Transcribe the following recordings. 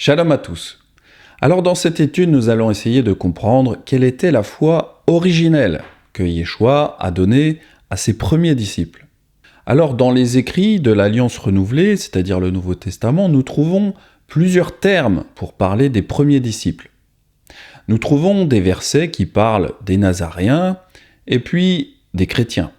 Shalom à tous. Alors dans cette étude, nous allons essayer de comprendre quelle était la foi originelle que Yeshua a donnée à ses premiers disciples. Alors dans les écrits de l'Alliance renouvelée, c'est-à-dire le Nouveau Testament, nous trouvons plusieurs termes pour parler des premiers disciples. Nous trouvons des versets qui parlent des Nazaréens et puis des chrétiens.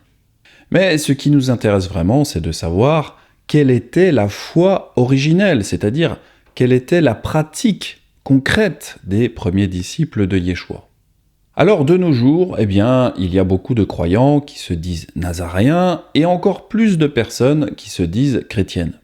Mais ce qui nous intéresse vraiment, c'est de savoir quelle était la foi originelle, c'est-à-dire quelle était la pratique concrète des premiers disciples de Yeshua. Alors de nos jours, il y a beaucoup de croyants qui se disent nazaréens et encore plus de personnes qui se disent chrétiennes.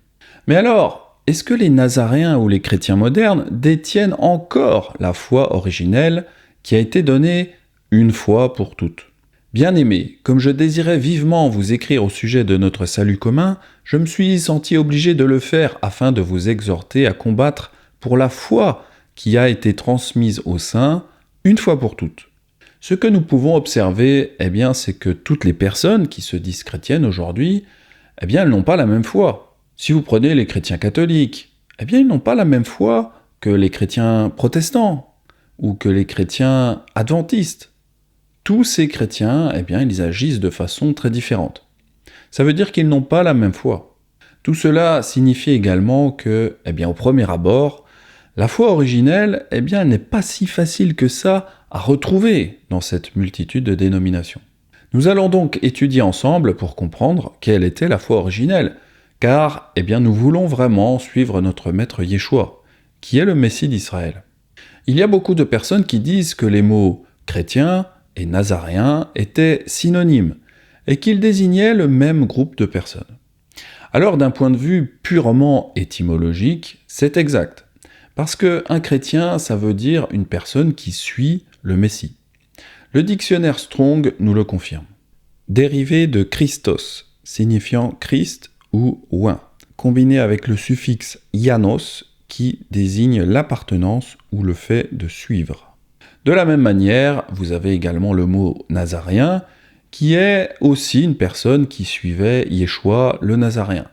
Mais alors, est-ce que les nazaréens ou les chrétiens modernes détiennent encore la foi originelle qui a été donnée une fois pour toutes ? Bien-aimés, comme je désirais vivement vous écrire au sujet de notre salut commun, je me suis senti obligé de le faire afin de vous exhorter à combattre pour la foi qui a été transmise aux saints une fois pour toutes. Ce que nous pouvons observer, c'est que toutes les personnes qui se disent chrétiennes aujourd'hui, elles n'ont pas la même foi. Si vous prenez les chrétiens catholiques, ils n'ont pas la même foi que les chrétiens protestants ou que les chrétiens adventistes. Tous ces chrétiens, ils agissent de façon très différente. Ça veut dire qu'ils n'ont pas la même foi. Tout cela signifie également que, au premier abord, la foi originelle, elle n'est pas si facile que ça à retrouver dans cette multitude de dénominations. Nous allons donc étudier ensemble pour comprendre quelle était la foi originelle, car, nous voulons vraiment suivre notre maître Yeshua, qui est le Messie d'Israël. Il y a beaucoup de personnes qui disent que les mots chrétien et nazaréen étaient synonymes, et qu'ils désignaient le même groupe de personnes. Alors d'un point de vue purement étymologique, c'est exact, parce qu'un chrétien, ça veut dire une personne qui suit le Messie. Le dictionnaire Strong nous le confirme. Dérivé de Christos, signifiant Christ ou oint, combiné avec le suffixe ianos, qui désigne l'appartenance ou le fait de suivre. De la même manière, vous avez également le mot nazaréen, qui est aussi une personne qui suivait Yeshua le Nazaréen,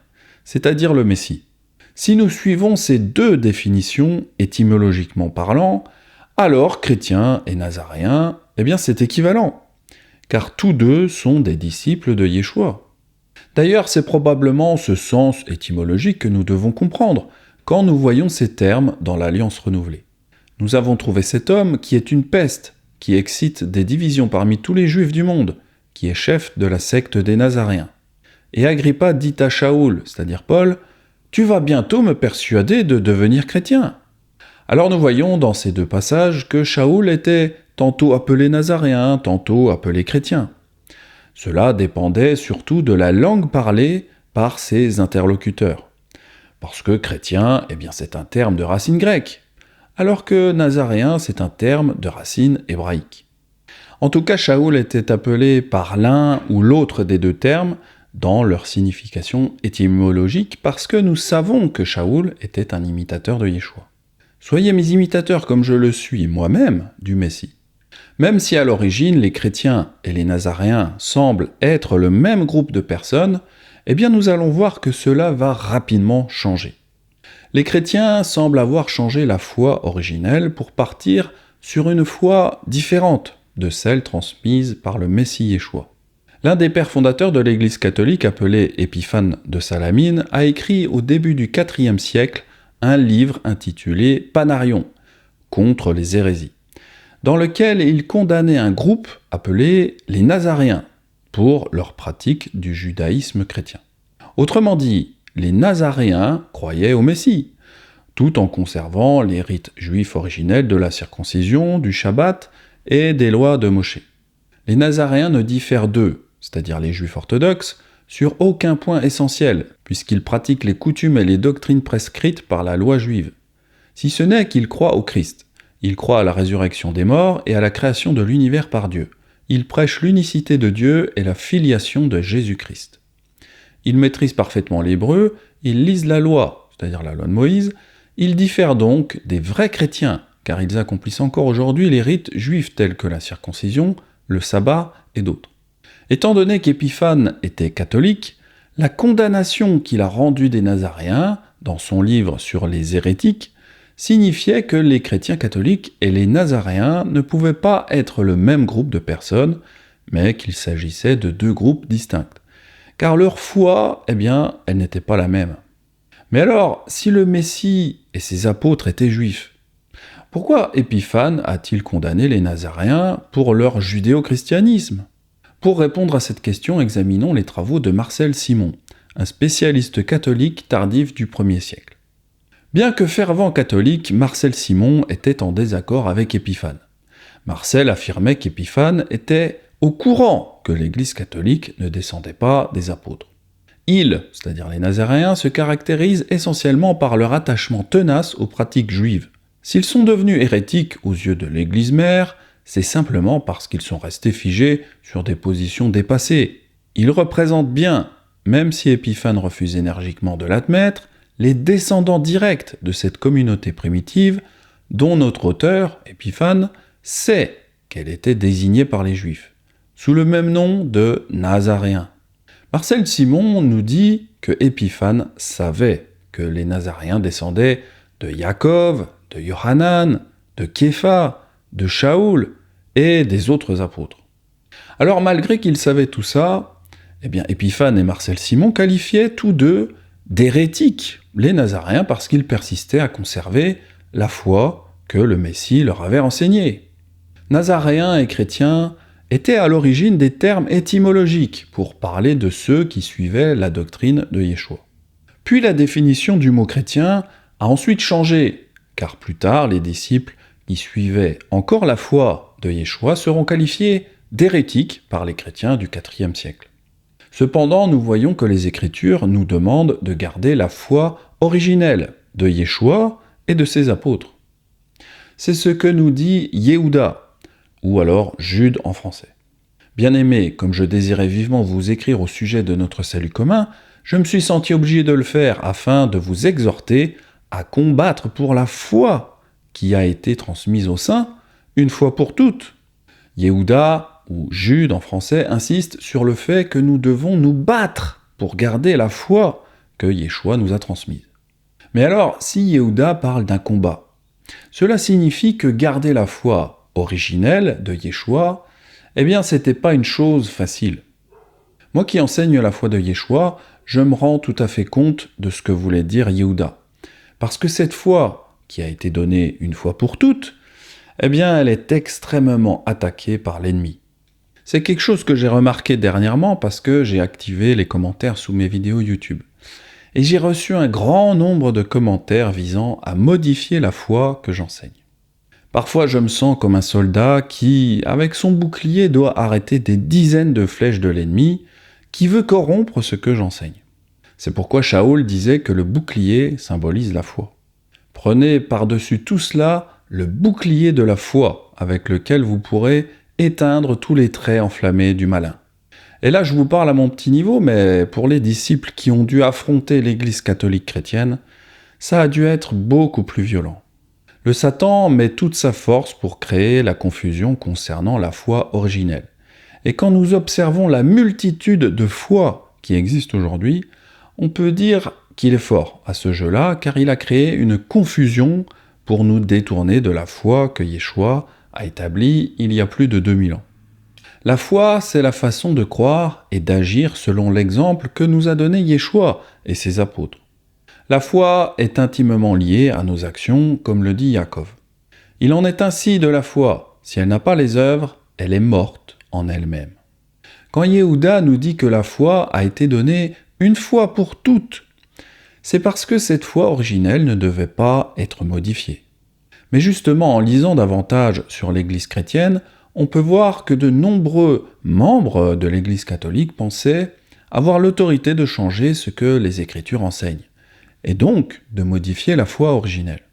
c'est-à-dire le Messie. Si nous suivons ces deux définitions, étymologiquement parlant, alors chrétien et nazaréen, c'est équivalent, car tous deux sont des disciples de Yeshua. D'ailleurs, c'est probablement ce sens étymologique que nous devons comprendre quand nous voyons ces termes dans l'Alliance renouvelée. Nous avons trouvé cet homme qui est une peste, qui excite des divisions parmi tous les Juifs du monde, qui est chef de la secte des Nazaréens. Et Agrippa dit à Shaoul, c'est-à-dire Paul, « Tu vas bientôt me persuader de devenir chrétien. » Alors nous voyons dans ces deux passages que Shaoul était tantôt appelé Nazaréen, tantôt appelé chrétien. Cela dépendait surtout de la langue parlée par ses interlocuteurs. Parce que chrétien, c'est un terme de racine grecque, alors que nazaréen, c'est un terme de racine hébraïque. En tout cas, Shaoul était appelé par l'un ou l'autre des deux termes dans leur signification étymologique parce que nous savons que Shaoul était un imitateur de Yeshua. Soyez mes imitateurs comme je le suis moi-même du Messie. Même si à l'origine les chrétiens et les nazaréens semblent être le même groupe de personnes, nous allons voir que cela va rapidement changer. Les chrétiens semblent avoir changé la foi originelle pour partir sur une foi différente de celle transmise par le Messie Yeshua. L'un des pères fondateurs de l'Église catholique, appelé Épiphane de Salamine, a écrit au début du IVe siècle un livre intitulé Panarion, contre les hérésies, dans lequel il condamnait un groupe appelé les Nazaréens pour leur pratique du judaïsme chrétien. Autrement dit, les Nazaréens croyaient au Messie, tout en conservant les rites juifs originels de la circoncision, du Shabbat et des lois de Moshe. Les Nazaréens ne diffèrent d'eux, c'est-à-dire les Juifs orthodoxes, sur aucun point essentiel, puisqu'ils pratiquent les coutumes et les doctrines prescrites par la loi juive. Si ce n'est qu'ils croient au Christ. Ils croient à la résurrection des morts et à la création de l'univers par Dieu. Ils prêchent l'unicité de Dieu et la filiation de Jésus-Christ. Ils maîtrisent parfaitement l'hébreu, ils lisent la loi, c'est-à-dire la loi de Moïse, ils diffèrent donc des vrais chrétiens, car ils accomplissent encore aujourd'hui les rites juifs tels que la circoncision, le sabbat et d'autres. Étant donné qu'Épiphane était catholique, la condamnation qu'il a rendue des Nazaréens, dans son livre sur les hérétiques, signifiait que les chrétiens catholiques et les nazaréens ne pouvaient pas être le même groupe de personnes, mais qu'il s'agissait de deux groupes distincts. Car leur foi, elle n'était pas la même. Mais alors, si le Messie et ses apôtres étaient juifs, pourquoi Épiphane a-t-il condamné les nazaréens pour leur judéo-christianisme ? Pour répondre à cette question, examinons les travaux de Marcel Simon, un spécialiste catholique tardif du 1er siècle. Bien que fervent catholique, Marcel Simon était en désaccord avec Épiphane. Marcel affirmait qu'Épiphane était au courant que l'Église catholique ne descendait pas des apôtres. Ils, c'est-à-dire les Nazaréens, se caractérisent essentiellement par leur attachement tenace aux pratiques juives. S'ils sont devenus hérétiques aux yeux de l'Église mère, c'est simplement parce qu'ils sont restés figés sur des positions dépassées. Ils représentent bien, même si Épiphane refuse énergiquement de l'admettre, les descendants directs de cette communauté primitive dont notre auteur, Épiphane, sait qu'elle était désignée par les Juifs, sous le même nom de Nazaréens. Marcel Simon nous dit que Épiphane savait que les Nazaréens descendaient de Yaakov, de Yohanan, de Képha, de Shaoul et des autres apôtres. Alors malgré qu'il savait tout ça, Épiphane et Marcel Simon qualifiaient tous deux d'hérétiques les Nazaréens parce qu'ils persistaient à conserver la foi que le Messie leur avait enseignée. Nazaréens et chrétiens étaient à l'origine des termes étymologiques pour parler de ceux qui suivaient la doctrine de Yeshua. Puis la définition du mot chrétien a ensuite changé, car plus tard les disciples qui suivaient encore la foi de Yeshua seront qualifiés d'hérétiques par les chrétiens du IVe siècle. Cependant, nous voyons que les Écritures nous demandent de garder la foi originelle de Yeshua et de ses apôtres. C'est ce que nous dit Yehuda, ou alors Jude en français. Bien-aimés, comme je désirais vivement vous écrire au sujet de notre salut commun, je me suis senti obligé de le faire afin de vous exhorter à combattre pour la foi qui a été transmise aux saints, une fois pour toutes. Yehuda, ou Jude en français, insiste sur le fait que nous devons nous battre pour garder la foi que Yeshua nous a transmise. Mais alors, si Yehuda parle d'un combat, cela signifie que garder la foi originelle de Yeshua, c'était pas une chose facile. Moi qui enseigne la foi de Yeshua, je me rends tout à fait compte de ce que voulait dire Yehuda. Parce que cette foi, qui a été donnée une fois pour toutes, elle est extrêmement attaquée par l'ennemi. C'est quelque chose que j'ai remarqué dernièrement parce que j'ai activé les commentaires sous mes vidéos YouTube. Et j'ai reçu un grand nombre de commentaires visant à modifier la foi que j'enseigne. Parfois je me sens comme un soldat qui, avec son bouclier, doit arrêter des dizaines de flèches de l'ennemi qui veut corrompre ce que j'enseigne. C'est pourquoi Shaoul disait que le bouclier symbolise la foi. Prenez par-dessus tout cela le bouclier de la foi avec lequel vous pourrez éteindre tous les traits enflammés du malin. Et là, je vous parle à mon petit niveau, mais pour les disciples qui ont dû affronter l'Église catholique chrétienne, ça a dû être beaucoup plus violent. Le Satan met toute sa force pour créer la confusion concernant la foi originelle. Et quand nous observons la multitude de foi qui existe aujourd'hui, on peut dire qu'il est fort à ce jeu-là, car il a créé une confusion pour nous détourner de la foi que Yeshua a établie il y a plus de 2000 ans. La foi, c'est la façon de croire et d'agir selon l'exemple que nous a donné Yeshua et ses apôtres. La foi est intimement liée à nos actions, comme le dit Yaakov. Il en est ainsi de la foi. Si elle n'a pas les œuvres, elle est morte en elle-même. Quand Yehuda nous dit que la foi a été donnée une fois pour toutes, c'est parce que cette foi originelle ne devait pas être modifiée. Mais justement, en lisant davantage sur l'Église chrétienne, on peut voir que de nombreux membres de l'Église catholique pensaient avoir l'autorité de changer ce que les Écritures enseignent, et donc de modifier la foi originelle.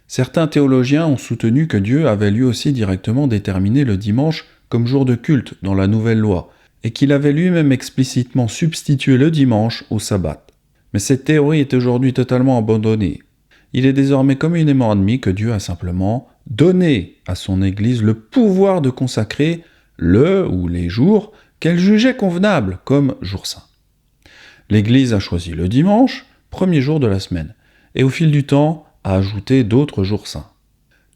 Certains théologiens ont soutenu que Dieu avait lui aussi directement déterminé le dimanche comme jour de culte dans la Nouvelle Loi, et qu'il avait lui-même explicitement substitué le dimanche au sabbat. Mais cette théorie est aujourd'hui totalement abandonnée. Il est désormais communément admis que Dieu a simplement donné à son Église le pouvoir de consacrer le ou les jours qu'elle jugeait convenables comme jour saint. L'Église a choisi le dimanche, premier jour de la semaine, et au fil du temps à ajouter d'autres jours saints.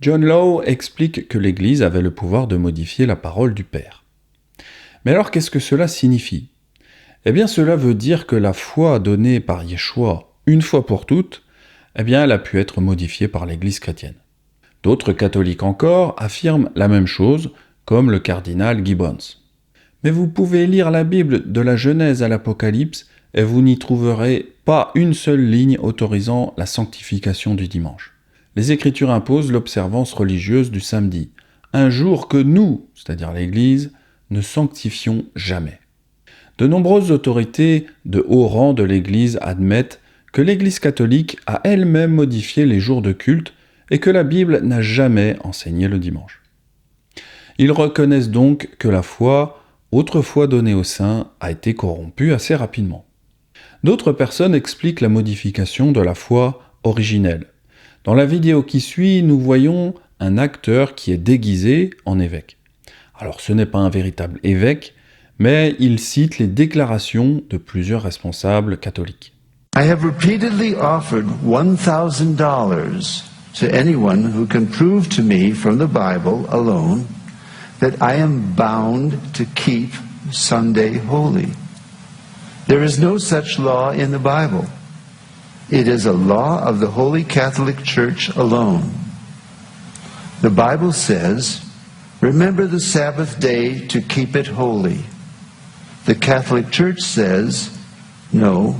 John Law explique que l'Église avait le pouvoir de modifier la parole du Père. Mais alors qu'est-ce que cela signifie ? Eh bien cela veut dire que la foi donnée par Yeshua une fois pour toutes, eh bien elle a pu être modifiée par l'Église chrétienne. D'autres catholiques encore affirment la même chose, comme le cardinal Gibbons. Mais vous pouvez lire la Bible de la Genèse à l'Apocalypse et vous n'y trouverez pas une seule ligne autorisant la sanctification du dimanche. Les Écritures imposent l'observance religieuse du samedi, un jour que nous, c'est-à-dire l'Église, ne sanctifions jamais. De nombreuses autorités de haut rang de l'Église admettent que l'Église catholique a elle-même modifié les jours de culte et que la Bible n'a jamais enseigné le dimanche. Ils reconnaissent donc que la foi, autrefois donnée aux saints, a été corrompue assez rapidement. D'autres personnes expliquent la modification de la foi originelle. Dans la vidéo qui suit, nous voyons un acteur qui est déguisé en évêque. Alors ce n'est pas un véritable évêque, mais il cite les déclarations de plusieurs responsables catholiques. I have repeatedly offered $1,000 to anyone who can prove to me from the Bible alone that I am bound to keep Sunday holy. There is no such law in the Bible. It is a law of the Holy Catholic Church alone. The Bible says, "Remember the Sabbath day to keep it holy." The Catholic Church says, "No,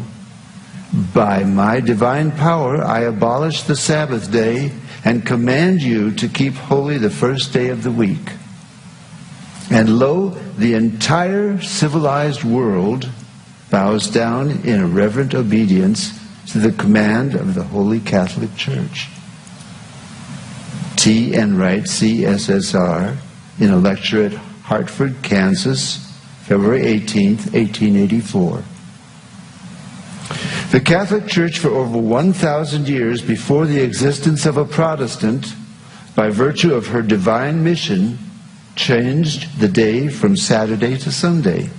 by my divine power I abolish the Sabbath day and command you to keep holy the first day of the week." And lo, the entire civilized world bows down in reverent obedience to the command of the Holy Catholic Church. T. Enright, CSSR, in a lecture at Hartford, Kansas, February 18th, 1884. The Catholic Church for over 1,000 years before the existence of a Protestant, by virtue of her divine mission, changed the day from Saturday to Sunday.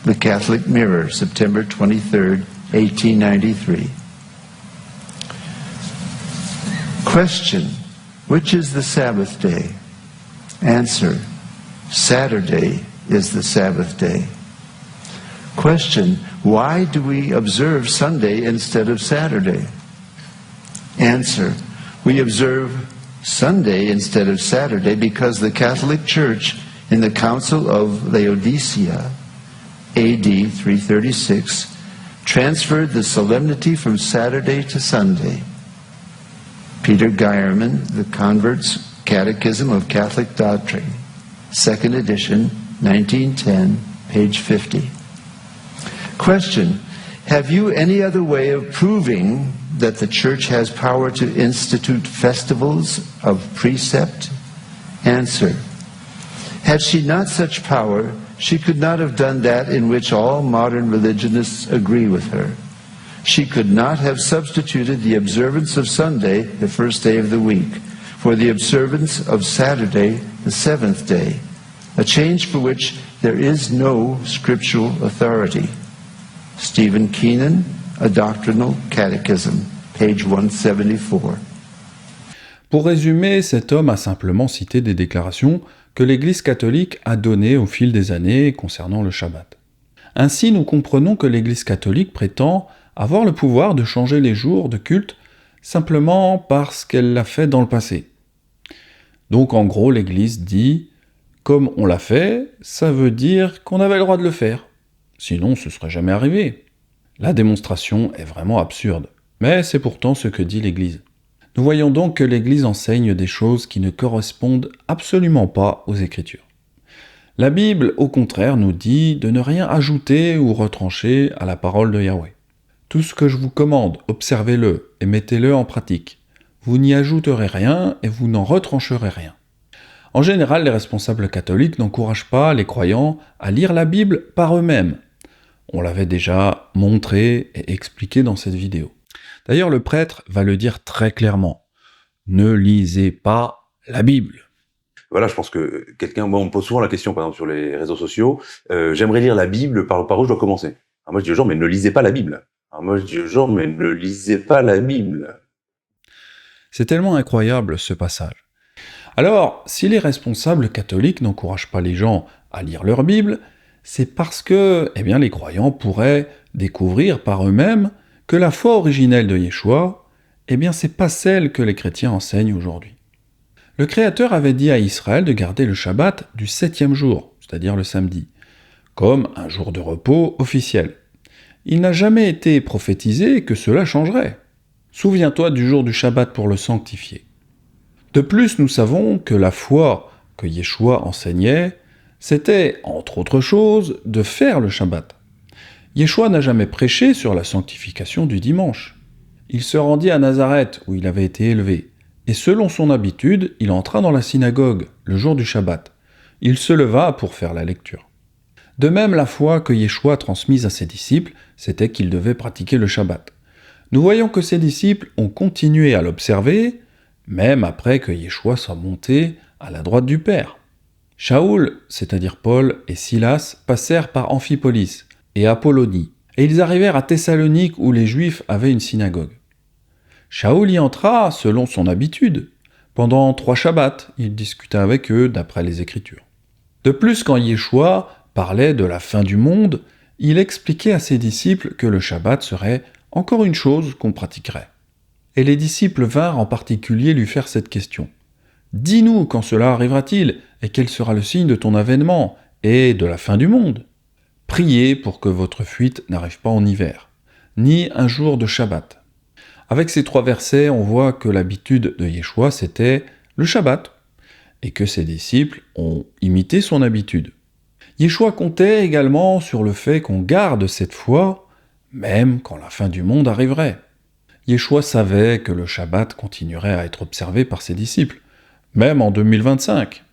The Catholic Mirror, September 23rd, 1893. Question: which is the Sabbath day? Answer: Saturday is the Sabbath day. Question: why do we observe Sunday instead of Saturday? Answer: we observe Sunday instead of Saturday because the Catholic Church in the Council of Laodicea, AD 336, transferred the solemnity from Saturday to Sunday. Peter Geierman, The Convert's Catechism of Catholic Doctrine, 2nd edition, 1910, page 50. Question: have you any other way of proving that the Church has power to institute festivals of precept? Answer: had she not such power, she could not have done that in which all modern religionists agree with her. She could not have substituted the observance of Sunday, the first day of the week, for the observance of Saturday, the seventh day, a change for which there is no scriptural authority. Stephen Keenan, A Doctrinal Catechism, page 174. Pour résumer, cet homme a simplement cité des déclarations que l'Église catholique a données au fil des années concernant le Shabbat. Ainsi, nous comprenons que l'Église catholique prétend avoir le pouvoir de changer les jours de culte simplement parce qu'elle l'a fait dans le passé. Donc en gros, l'Église dit « comme on l'a fait, ça veut dire qu'on avait le droit de le faire. Sinon, ce serait jamais arrivé. » La démonstration est vraiment absurde, mais c'est pourtant ce que dit l'Église. Nous voyons donc que l'Église enseigne des choses qui ne correspondent absolument pas aux Écritures. La Bible, au contraire, nous dit de ne rien ajouter ou retrancher à la parole de Yahweh. Tout ce que je vous commande, observez-le et mettez-le en pratique. Vous n'y ajouterez rien et vous n'en retrancherez rien. En général, les responsables catholiques n'encouragent pas les croyants à lire la Bible par eux-mêmes. On l'avait déjà montré et expliqué dans cette vidéo. D'ailleurs, le prêtre va le dire très clairement. Ne lisez pas la Bible. Voilà, je pense que on me pose souvent la question, par exemple, sur les réseaux sociaux, j'aimerais lire la Bible, par où je dois commencer? Alors moi, je dis aux gens, mais ne lisez pas la Bible. Alors moi, je dis aux gens, mais ne lisez pas la Bible. C'est tellement incroyable ce passage. Alors, si les responsables catholiques n'encouragent pas les gens à lire leur Bible, c'est parce que les croyants pourraient découvrir par eux-mêmes que la foi originelle de Yeshua, c'est pas celle que les chrétiens enseignent aujourd'hui. Le Créateur avait dit à Israël de garder le Shabbat du 7e jour, c'est-à-dire le samedi, comme un jour de repos officiel. Il n'a jamais été prophétisé que cela changerait. Souviens-toi du jour du Shabbat pour le sanctifier. De plus, nous savons que la foi que Yeshua enseignait, c'était, entre autres choses, de faire le Shabbat. Yeshua n'a jamais prêché sur la sanctification du dimanche. Il se rendit à Nazareth, où il avait été élevé, et selon son habitude, il entra dans la synagogue, le jour du Shabbat. Il se leva pour faire la lecture. De même, la foi que Yeshua a transmise à ses disciples, c'était qu'ils devaient pratiquer le Shabbat. Nous voyons que ses disciples ont continué à l'observer, même après que Yeshua soit monté à la droite du Père. Shaoul, c'est-à-dire Paul et Silas, passèrent par Amphipolis et Apollonie, et ils arrivèrent à Thessalonique où les Juifs avaient une synagogue. Shaoul y entra selon son habitude. Pendant 3 Shabbats, il discuta avec eux d'après les Écritures. De plus, quand Yeshua parlait de la fin du monde, il expliquait à ses disciples que le Shabbat serait encore une chose qu'on pratiquerait. Et les disciples vinrent en particulier lui faire cette question. « Dis-nous quand cela arrivera-t-il, et quel sera le signe de ton avènement, et de la fin du monde ? Priez pour que votre fuite n'arrive pas en hiver, ni un jour de Shabbat. » Avec ces 3 versets, on voit que l'habitude de Yeshua, c'était le Shabbat, et que ses disciples ont imité son habitude. Yeshua comptait également sur le fait qu'on garde cette foi, même quand la fin du monde arriverait. Yeshua savait que le Shabbat continuerait à être observé par ses disciples, même en 2025.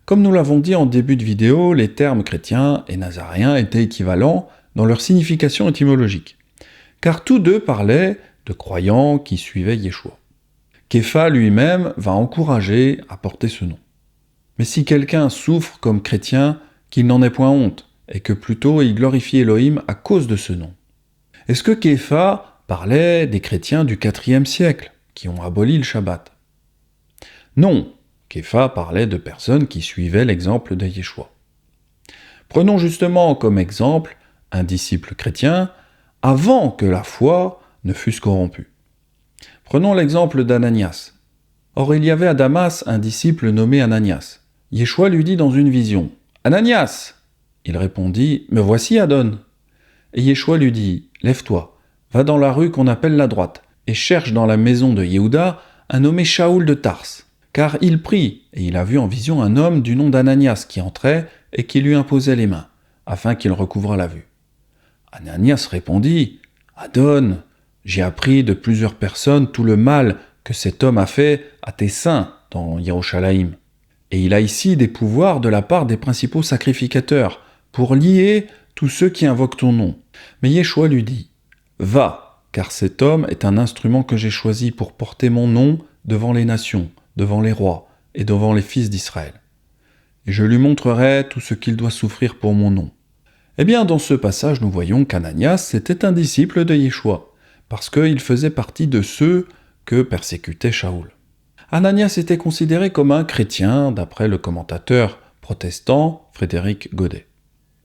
Comme nous l'avons dit en début de vidéo, les termes chrétiens et nazaréens étaient équivalents dans leur signification étymologique, car tous deux parlaient de croyants qui suivaient Yeshua. Képha lui-même va encourager à porter ce nom. Mais si quelqu'un souffre comme chrétien, qu'il n'en ait point honte, et que plutôt il glorifie Elohim à cause de ce nom. Est-ce que Képha parlait des chrétiens du IVe siècle, qui ont aboli le Shabbat? Non, Képha parlait de personnes qui suivaient l'exemple de Yeshua. Prenons justement comme exemple un disciple chrétien avant que la foi ne fût corrompue. Prenons l'exemple d'Ananias. Or il y avait à Damas un disciple nommé Ananias. Yeshua lui dit dans une vision, « Ananias !» Il répondit, « Me voici, Adon !» Et Yeshua lui dit, « Lève-toi, va dans la rue qu'on appelle la droite, et cherche dans la maison de Yehuda un nommé Shaoul de Tarse. Car il prie, et il a vu en vision un homme du nom d'Ananias qui entrait et qui lui imposait les mains, afin qu'il recouvrât la vue. Ananias répondit, « Adon, j'ai appris de plusieurs personnes tout le mal que cet homme a fait à tes saints dans Yerushalayim. Et il a ici des pouvoirs de la part des principaux sacrificateurs pour lier tous ceux qui invoquent ton nom. » Mais Yeshua lui dit, « Va, car cet homme est un instrument que j'ai choisi pour porter mon nom devant les nations, devant les rois et devant les fils d'Israël. Et je lui montrerai tout ce qu'il doit souffrir pour mon nom. » Eh bien, dans ce passage, nous voyons qu'Ananias était un disciple de Yeshua, parce qu'il faisait partie de ceux que persécutait Shaoul. Ananias était considéré comme un chrétien, d'après le commentateur protestant Frédéric Godet.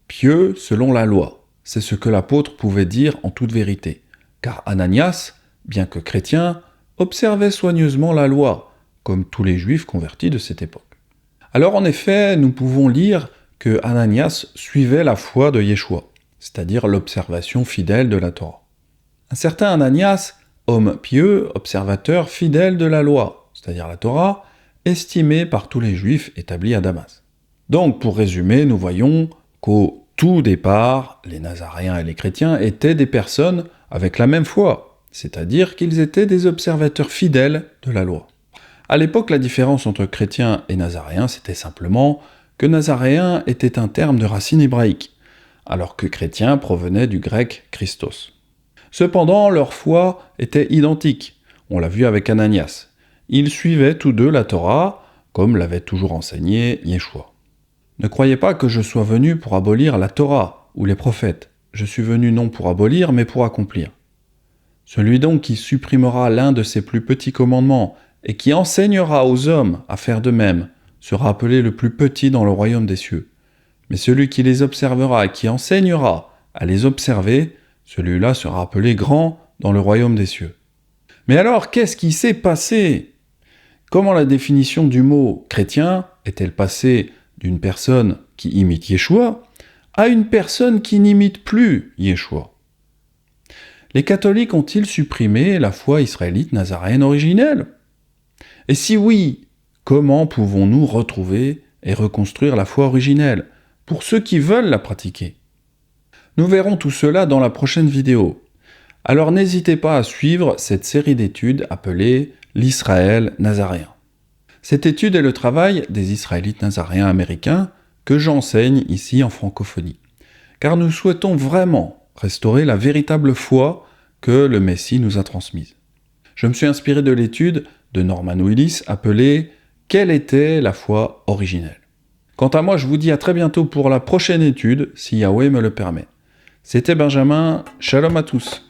Pieux selon la loi, c'est ce que l'apôtre pouvait dire en toute vérité, car Ananias, bien que chrétien, observait soigneusement la loi, comme tous les juifs convertis de cette époque. Alors en effet, nous pouvons lire que Ananias suivait la foi de Yeshua, c'est-à-dire l'observation fidèle de la Torah. Un certain Ananias, homme pieux, observateur fidèle de la loi, c'est-à-dire la Torah, estimé par tous les Juifs établis à Damas. Donc, pour résumer, nous voyons qu'au tout départ, les Nazaréens et les chrétiens étaient des personnes avec la même foi, c'est-à-dire qu'ils étaient des observateurs fidèles de la loi. À l'époque, la différence entre chrétiens et Nazaréens, c'était simplement que Nazaréen était un terme de racine hébraïque, alors que chrétien provenait du grec Christos. Cependant, leur foi était identique, on l'a vu avec Ananias. Ils suivaient tous deux la Torah, comme l'avait toujours enseigné Yeshua. Ne croyez pas que je sois venu pour abolir la Torah ou les prophètes. Je suis venu non pour abolir, mais pour accomplir. Celui donc qui supprimera l'un de ces plus petits commandements et qui enseignera aux hommes à faire de même sera appelé le plus petit dans le royaume des cieux. Mais celui qui les observera et qui enseignera à les observer, celui-là sera appelé grand dans le royaume des cieux. Mais alors, qu'est-ce qui s'est passé ? Comment la définition du mot chrétien est-elle passée d'une personne qui imite Yeshua à une personne qui n'imite plus Yeshua ? Les catholiques ont-ils supprimé la foi israélite nazaréenne originelle ? Et si oui, comment pouvons-nous retrouver et reconstruire la foi originelle pour ceux qui veulent la pratiquer ? Nous verrons tout cela dans la prochaine vidéo. Alors n'hésitez pas à suivre cette série d'études appelée l'Israël nazaréen. Cette étude est le travail des Israélites nazaréens américains que j'enseigne ici en francophonie. Car nous souhaitons vraiment restaurer la véritable foi que le Messie nous a transmise. Je me suis inspiré de l'étude de Norman Willis appelée « Quelle était la foi originelle ?» Quant à moi, je vous dis à très bientôt pour la prochaine étude, si Yahweh me le permet. C'était Benjamin, shalom à tous.